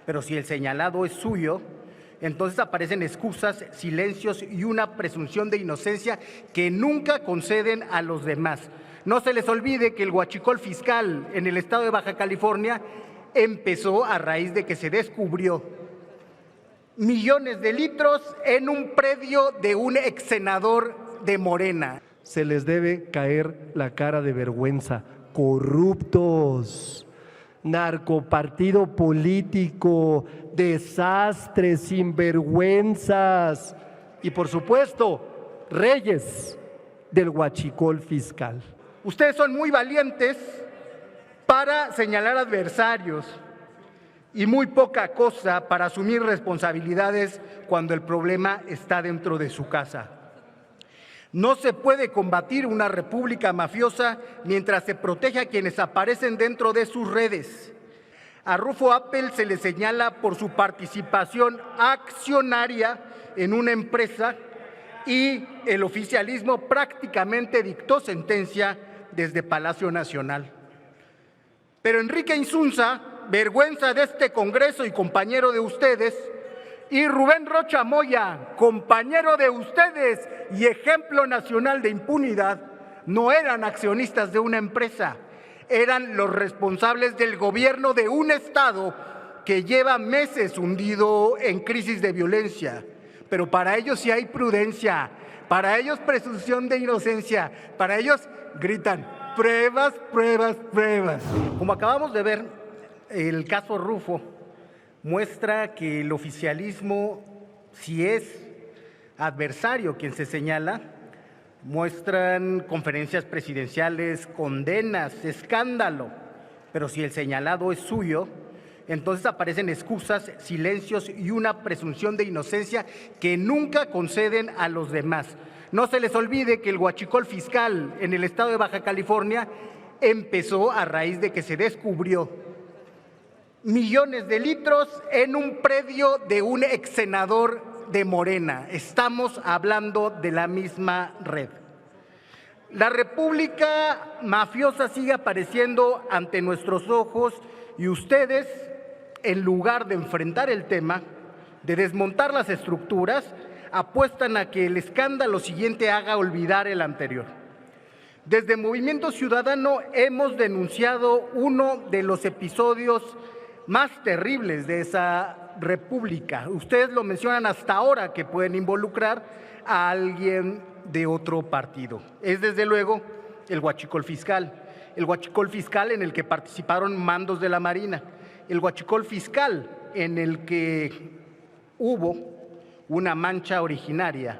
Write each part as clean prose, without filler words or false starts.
pero si el señalado es suyo, entonces aparecen excusas, silencios y una presunción de inocencia que nunca conceden a los demás. No se les olvide que el huachicol fiscal en el estado de Baja California empezó a raíz de que se descubrió millones de litros en un predio de un ex senador de Morena. Se les debe caer la cara de vergüenza. Corruptos, narcopartido político, desastres, sinvergüenzas y, por supuesto, reyes del huachicol fiscal. Ustedes son muy valientes para señalar adversarios y muy poca cosa para asumir responsabilidades cuando el problema está dentro de su casa. No se puede combatir una república mafiosa mientras se protege a quienes aparecen dentro de sus redes. A Rufo Appel se le señala por su participación accionaria en una empresa y el oficialismo prácticamente dictó sentencia desde Palacio Nacional. Pero Enrique Insunza, vergüenza de este Congreso y compañero de ustedes, y Rubén Rocha Moya, compañero de ustedes y ejemplo nacional de impunidad, no eran accionistas de una empresa, eran los responsables del gobierno de un estado que lleva meses hundido en crisis de violencia. Pero para ellos sí hay prudencia, para ellos presunción de inocencia, para ellos gritan pruebas, pruebas, pruebas. Como acabamos de ver, el caso Rufo muestra que el oficialismo, si es adversario quien se señala, muestran conferencias presidenciales, condenas, escándalo, pero si el señalado es suyo, entonces aparecen excusas, silencios y una presunción de inocencia que nunca conceden a los demás. No se les olvide que el huachicol fiscal en el estado de Baja California empezó a raíz de que se descubrió millones de litros en un predio de un ex senador de Morena. Estamos hablando de la misma red. La república mafiosa sigue apareciendo ante nuestros ojos y ustedes, en lugar de enfrentar el tema, de desmontar las estructuras, apuestan a que el escándalo siguiente haga olvidar el anterior. Desde Movimiento Ciudadano hemos denunciado uno de los episodios más terribles de esa república. Ustedes lo mencionan hasta ahora, que pueden involucrar a alguien de otro partido. Es desde luego el huachicol fiscal en el que participaron mandos de la Marina, el huachicol fiscal en el que hubo una mancha originaria,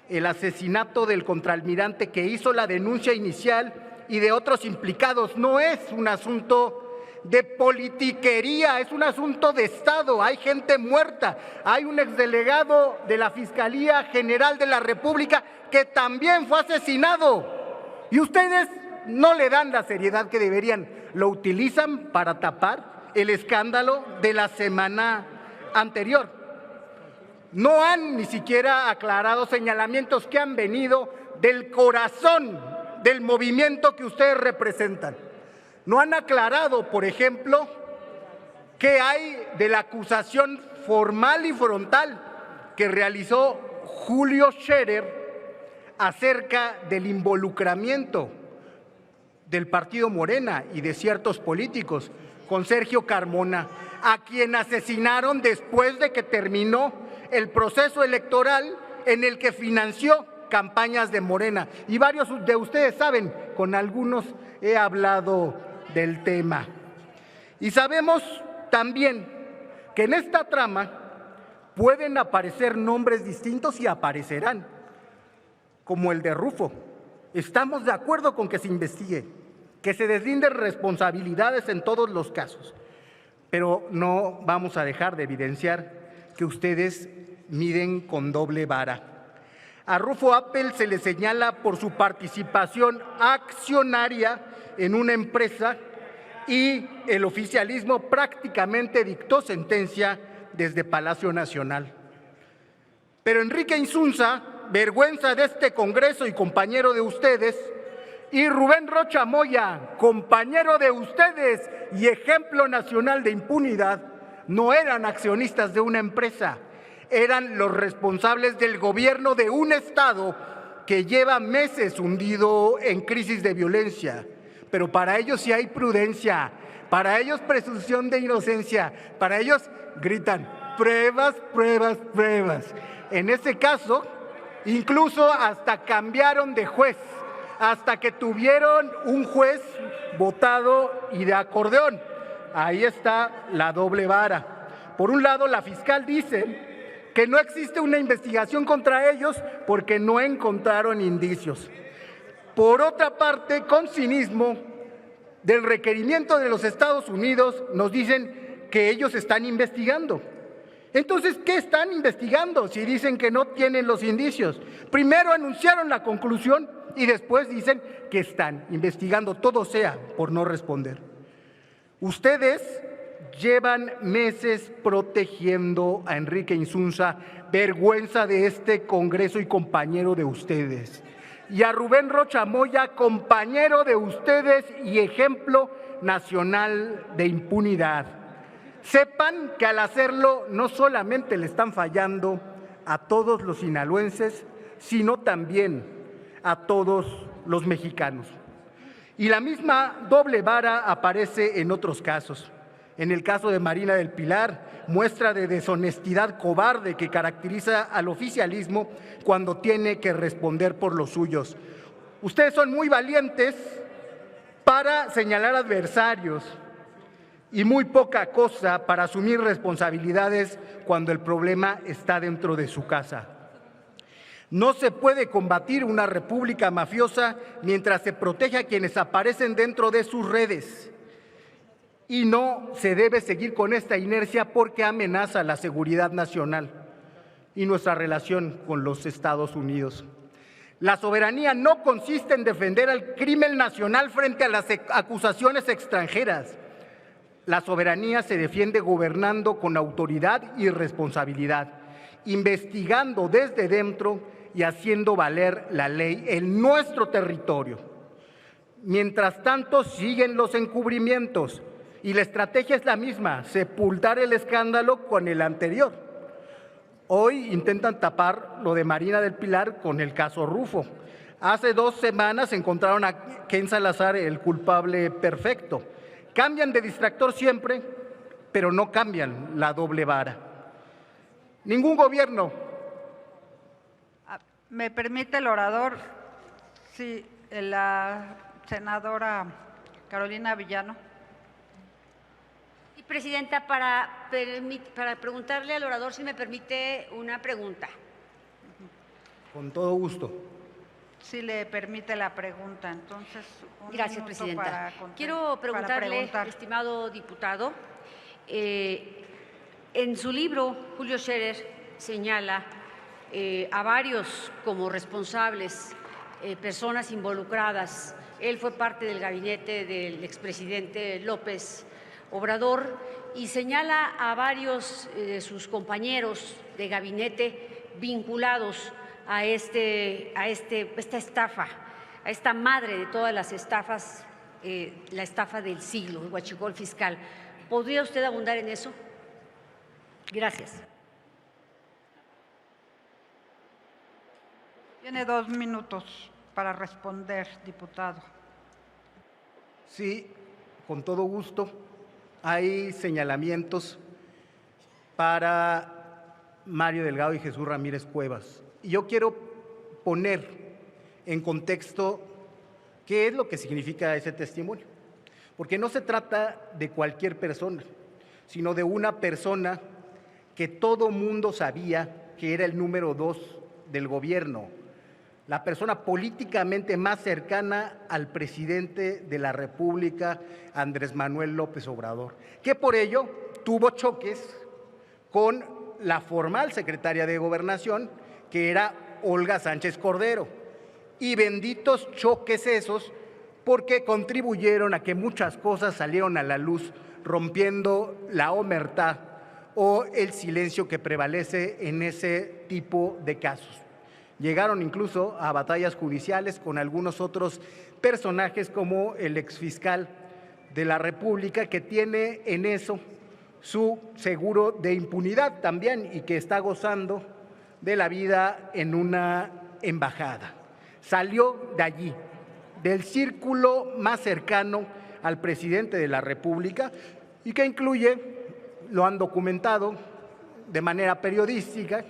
el asesinato del contraalmirante que hizo la denuncia inicial y de otros implicados. No es un asunto de politiquería, es un asunto de Estado. Hay gente muerta, hay un exdelegado de la Fiscalía General de la República que también fue asesinado y ustedes no le dan la seriedad que deberían, lo utilizan para tapar el escándalo de la semana anterior. No han ni siquiera aclarado señalamientos que han venido del corazón del movimiento que ustedes representan. No han aclarado, por ejemplo, qué hay de la acusación formal y frontal que realizó Julio Scherer acerca del involucramiento del partido Morena y de ciertos políticos con Sergio Carmona, a quien asesinaron después de que terminó el proceso electoral en el que financió campañas de Morena. Y varios de ustedes saben, con algunos he hablado del tema. Y sabemos también que en esta trama pueden aparecer nombres distintos y aparecerán, como el de Rufo. Estamos de acuerdo con que se investigue, que se deslinden responsabilidades en todos los casos, pero no vamos a dejar de evidenciar que ustedes miden con doble vara. A Rufo Appel se le señala por su participación accionaria en una empresa y el oficialismo prácticamente dictó sentencia desde Palacio Nacional. Pero Enrique Insunza, vergüenza de este Congreso y compañero de ustedes, y Rubén Rocha Moya, compañero de ustedes y ejemplo nacional de impunidad, no eran accionistas de una empresa, eran los responsables del gobierno de un Estado que lleva meses hundido en crisis de violencia. Pero para ellos sí hay prudencia, para ellos presunción de inocencia, para ellos gritan pruebas, pruebas, pruebas. En ese caso, incluso hasta cambiaron de juez, hasta que tuvieron un juez votado y de acordeón. Ahí está la doble vara. Por un lado, la fiscal dice que no existe una investigación contra ellos porque no encontraron indicios. Por otra parte, con cinismo, del requerimiento de los Estados Unidos nos dicen que ellos están investigando. Entonces, ¿qué están investigando si dicen que no tienen los indicios? Primero anunciaron la conclusión y después dicen que están investigando, todo sea por no responder. Ustedes llevan meses protegiendo a Enrique Insunza, vergüenza de este Congreso y compañero de ustedes, y a Rubén Rocha Moya, compañero de ustedes y ejemplo nacional de impunidad. Sepan que al hacerlo no solamente le están fallando a todos los sinaloenses, sino también a todos los mexicanos. Y la misma doble vara aparece en otros casos. En el caso de Marina del Pilar, muestra de deshonestidad cobarde que caracteriza al oficialismo cuando tiene que responder por los suyos. Ustedes son muy valientes para señalar adversarios y muy poca cosa para asumir responsabilidades cuando el problema está dentro de su casa. No se puede combatir una república mafiosa mientras se protege a quienes aparecen dentro de sus redes. Y no se debe seguir con esta inercia porque amenaza la seguridad nacional y nuestra relación con los Estados Unidos. La soberanía no consiste en defender al crimen nacional frente a las acusaciones extranjeras. La soberanía se defiende gobernando con autoridad y responsabilidad, investigando desde dentro y haciendo valer la ley en nuestro territorio. Mientras tanto, siguen los encubrimientos y la estrategia es la misma, sepultar el escándalo con el anterior. Hoy intentan tapar lo de Marina del Pilar con el caso Rufo. Hace 2 semanas encontraron a Ken Salazar el culpable perfecto. Cambian de distractor siempre, pero no cambian la doble vara. Ningún gobierno. ¿Me permite el orador? Sí, la senadora Carolina Villano. Y presidenta, para preguntarle al orador si me permite una pregunta. Con todo gusto. Si le permite la pregunta, entonces. Gracias, presidenta. Quiero preguntarle, estimado diputado, en su libro, Julio Scherer señala a varios como responsables, personas involucradas. Él fue parte del gabinete del expresidente López Obrador y señala a varios de sus compañeros de gabinete vinculados a esta estafa, a esta madre de todas las estafas, la estafa del siglo, el huachicol fiscal. ¿Podría usted abundar en eso? Gracias. Tiene 2 minutos para responder, diputado. Sí, con todo gusto. Hay señalamientos para Mario Delgado y Jesús Ramírez Cuevas. Y yo quiero poner en contexto qué es lo que significa ese testimonio. Porque no se trata de cualquier persona, sino de una persona que todo mundo sabía que era el número 2 del gobierno, la persona políticamente más cercana al presidente de la República, Andrés Manuel López Obrador, que por ello tuvo choques con la formal secretaria de Gobernación, que era Olga Sánchez Cordero. Y benditos choques esos, porque contribuyeron a que muchas cosas salieron a la luz, rompiendo la omertá o el silencio que prevalece en ese tipo de casos. Llegaron incluso a batallas judiciales con algunos otros personajes como el exfiscal de la República, que tiene en eso su seguro de impunidad también y que está gozando de la vida en una embajada. Salió de allí, del círculo más cercano al presidente de la República y que incluye, lo han documentado de manera periodística,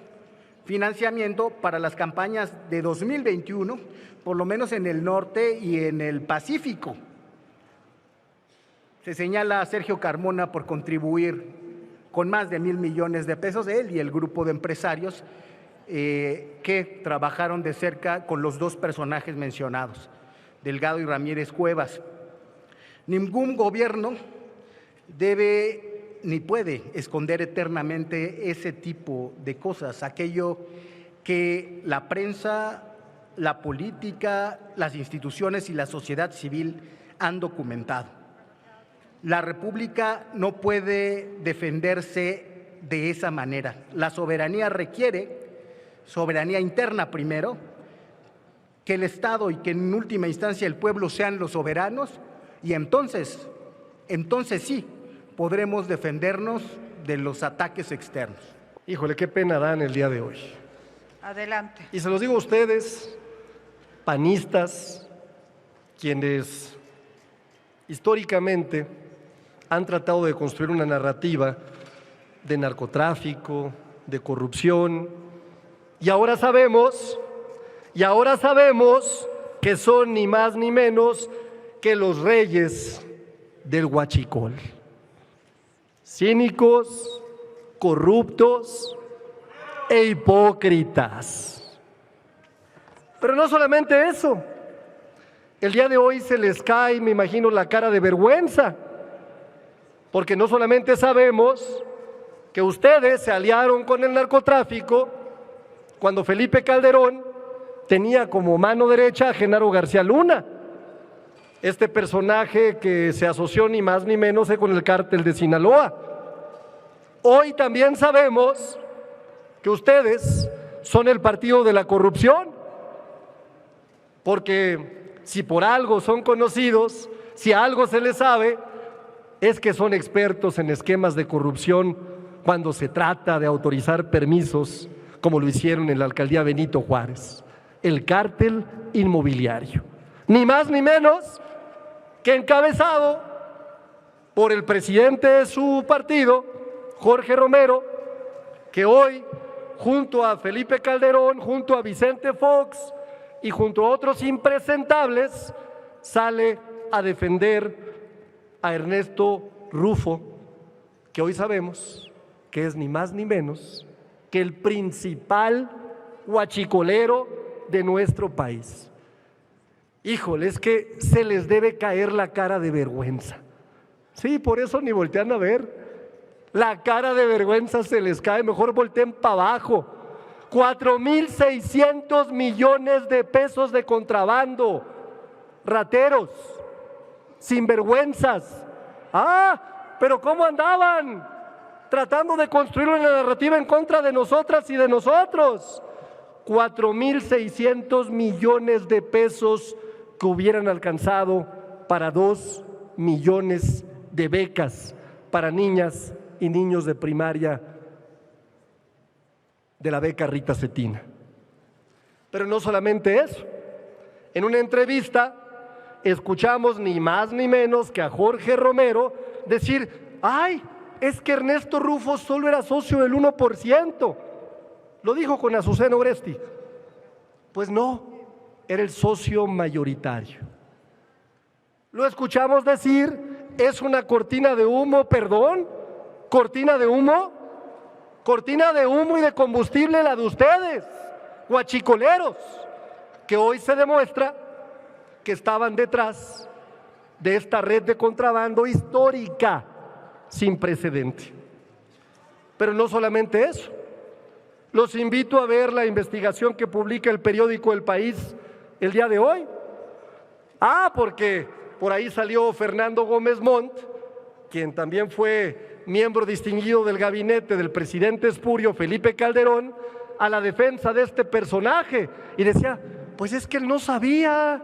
financiamiento para las campañas de 2021, por lo menos en el norte y en el Pacífico. Se señala a Sergio Carmona por contribuir con más de 1,000 millones de pesos, él y el grupo de empresarios que trabajaron de cerca con los dos personajes mencionados, Delgado y Ramírez Cuevas. Ningún gobierno debe ni puede esconder eternamente ese tipo de cosas, aquello que la prensa, la política, las instituciones y la sociedad civil han documentado. La República no puede defenderse de esa manera. La soberanía requiere, soberanía interna primero, que el Estado y que en última instancia el pueblo sean los soberanos y entonces sí podremos defendernos de los ataques externos. Híjole, qué pena dan el día de hoy. Adelante. Y se los digo a ustedes, panistas, quienes históricamente han tratado de construir una narrativa de narcotráfico, de corrupción, y ahora sabemos que son ni más ni menos que los reyes del huachicol. Cínicos, corruptos e hipócritas. Pero no solamente eso. El día de hoy se les cae, me imagino, la cara de vergüenza, porque no solamente sabemos que ustedes se aliaron con el narcotráfico cuando Felipe Calderón tenía como mano derecha a Genaro García Luna, este personaje que se asoció ni más ni menos con el cártel de Sinaloa. Hoy también sabemos que ustedes son el partido de la corrupción, porque si por algo son conocidos, si algo se les sabe, es que son expertos en esquemas de corrupción cuando se trata de autorizar permisos, como lo hicieron en la alcaldía Benito Juárez, el cártel inmobiliario. Ni más ni menos que encabezado por el presidente de su partido, Jorge Romero, que hoy, junto a Felipe Calderón, junto a Vicente Fox y junto a otros impresentables, sale a defender a Ernesto Rufo, que hoy sabemos que es ni más ni menos que el principal huachicolero de nuestro país. Híjole, es que se les debe caer la cara de vergüenza. Sí, por eso ni voltean a ver. La cara de vergüenza se les cae, mejor volteen para abajo. 4,600 millones de pesos de contrabando. Rateros, sinvergüenzas. Pero ¿cómo andaban? Tratando de construir una narrativa en contra de nosotras y de nosotros. 4,600 millones de pesos que hubieran alcanzado para 2 millones de becas para niñas y niños de primaria de la beca Rita Cetina. Pero no solamente eso. En una entrevista escuchamos ni más ni menos que a Jorge Romero decir: ¡ay! Es que Ernesto Rufo solo era socio del 1%. Lo dijo con Azucena Oresti. Pues no, era el socio mayoritario. Lo escuchamos decir: es una cortina de humo, perdón, cortina de humo y de combustible la de ustedes, huachicoleros, que hoy se demuestra que estaban detrás de esta red de contrabando histórica, sin precedente. Pero no solamente eso. Los invito a ver la investigación que publica el periódico El País el día de hoy. Porque por ahí salió Fernando Gómez Montt, quien también fue miembro distinguido del gabinete del presidente espurio Felipe Calderón, a la defensa de este personaje. Y decía: pues es que él no sabía.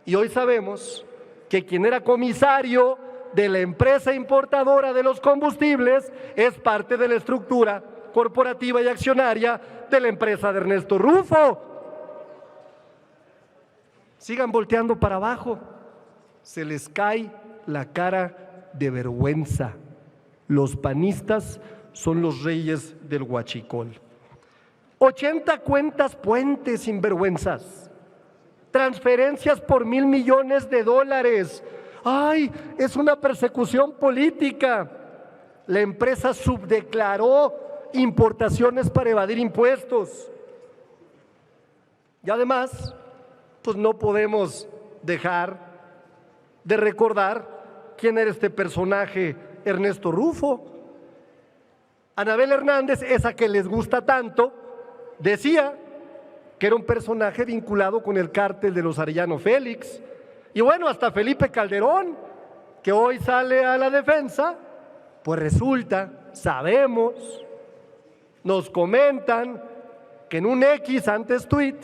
Y hoy sabemos que quien era comisario de la empresa importadora de los combustibles es parte de la estructura corporativa y accionaria de la empresa de Ernesto Rufo. Sigan volteando para abajo, se les cae la cara de vergüenza. Los panistas son los reyes del huachicol. 80 cuentas puentes sinvergüenzas, transferencias por $1,000 millones. ¡Ay! Es una persecución política. La empresa subdeclaró importaciones para evadir impuestos. Y además, pues no podemos dejar de recordar quién era este personaje, Ernesto Rufo. Anabel Hernández, esa que les gusta tanto, decía que era un personaje vinculado con el cártel de los Arellano Félix. Y bueno, hasta Felipe Calderón, que hoy sale a la defensa, pues resulta, sabemos, nos comentan que en un X antes tweet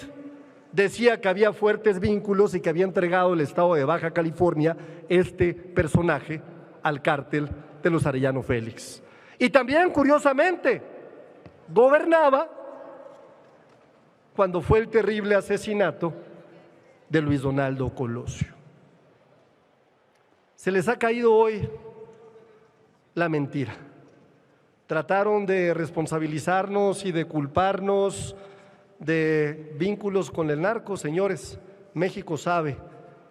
decía que había fuertes vínculos y que había entregado el estado de Baja California este personaje al cártel de los Arellano Félix. Y también, curiosamente, gobernaba cuando fue el terrible asesinato de Luis Donaldo Colosio. Se les ha caído hoy la mentira. Trataron de responsabilizarnos y de culparnos de vínculos con el narco. Señores, México sabe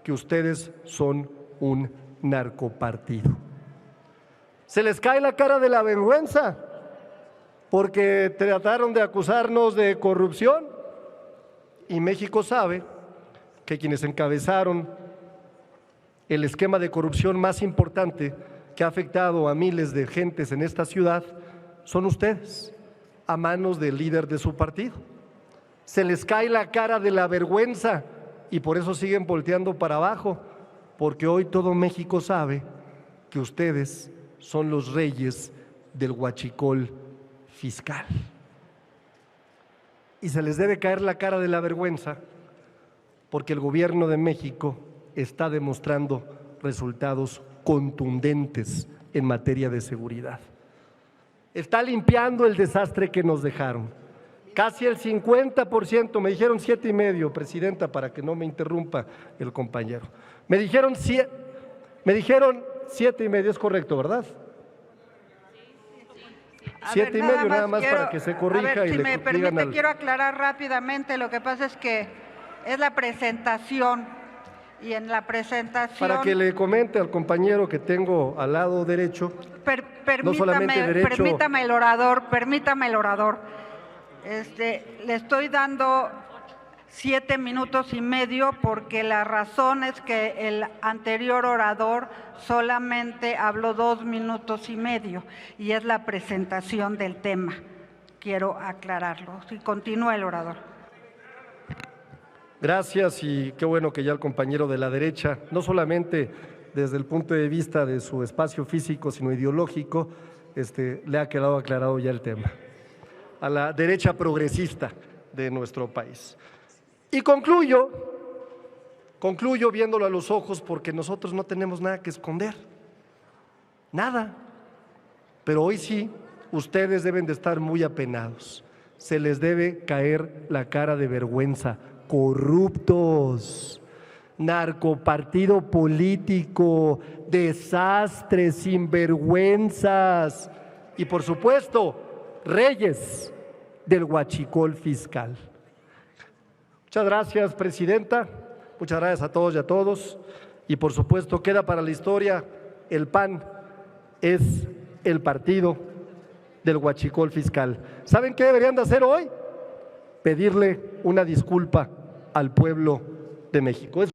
que ustedes son un narcopartido. Se les cae la cara de la vergüenza porque trataron de acusarnos de corrupción y México sabe que quienes encabezaron el esquema de corrupción más importante que ha afectado a miles de gentes en esta ciudad son ustedes, a manos del líder de su partido. Se les cae la cara de la vergüenza y por eso siguen volteando para abajo, porque hoy todo México sabe que ustedes son los reyes del huachicol fiscal. Y se les debe caer la cara de la vergüenza porque el gobierno de México está demostrando resultados contundentes en materia de seguridad. Está limpiando el desastre que nos dejaron. Casi el 50%, me dijeron 7,5, Presidenta, para que no me interrumpa el compañero. Me dijeron 7,5, es correcto, ¿verdad? 7,5 nada más para que se corrija. A ver, y si le me digan permite, al... quiero aclarar rápidamente. Lo que pasa es que es la presentación y en la presentación… Para que le comente al compañero que tengo al lado derecho, no solamente derecho… Permítame el orador. Le estoy dando 7 minutos y medio porque la razón es que el anterior orador solamente habló 2 minutos y medio y es la presentación del tema. Quiero aclararlo. Si continúa el orador. Gracias, y qué bueno que ya el compañero de la derecha, no solamente desde el punto de vista de su espacio físico, sino ideológico, le ha quedado aclarado ya el tema. A la derecha progresista de nuestro país. Y concluyo viéndolo a los ojos porque nosotros no tenemos nada que esconder. Nada. Pero hoy sí, ustedes deben de estar muy apenados. Se les debe caer la cara de vergüenza. Corruptos, narcopartido político, desastres, sinvergüenzas y por supuesto, reyes del huachicol fiscal. Muchas gracias, Presidenta, muchas gracias a todos y a todos y por supuesto queda para la historia, el PAN es el partido del huachicol fiscal. ¿Saben qué deberían de hacer hoy? Pedirle una disculpa al pueblo de México.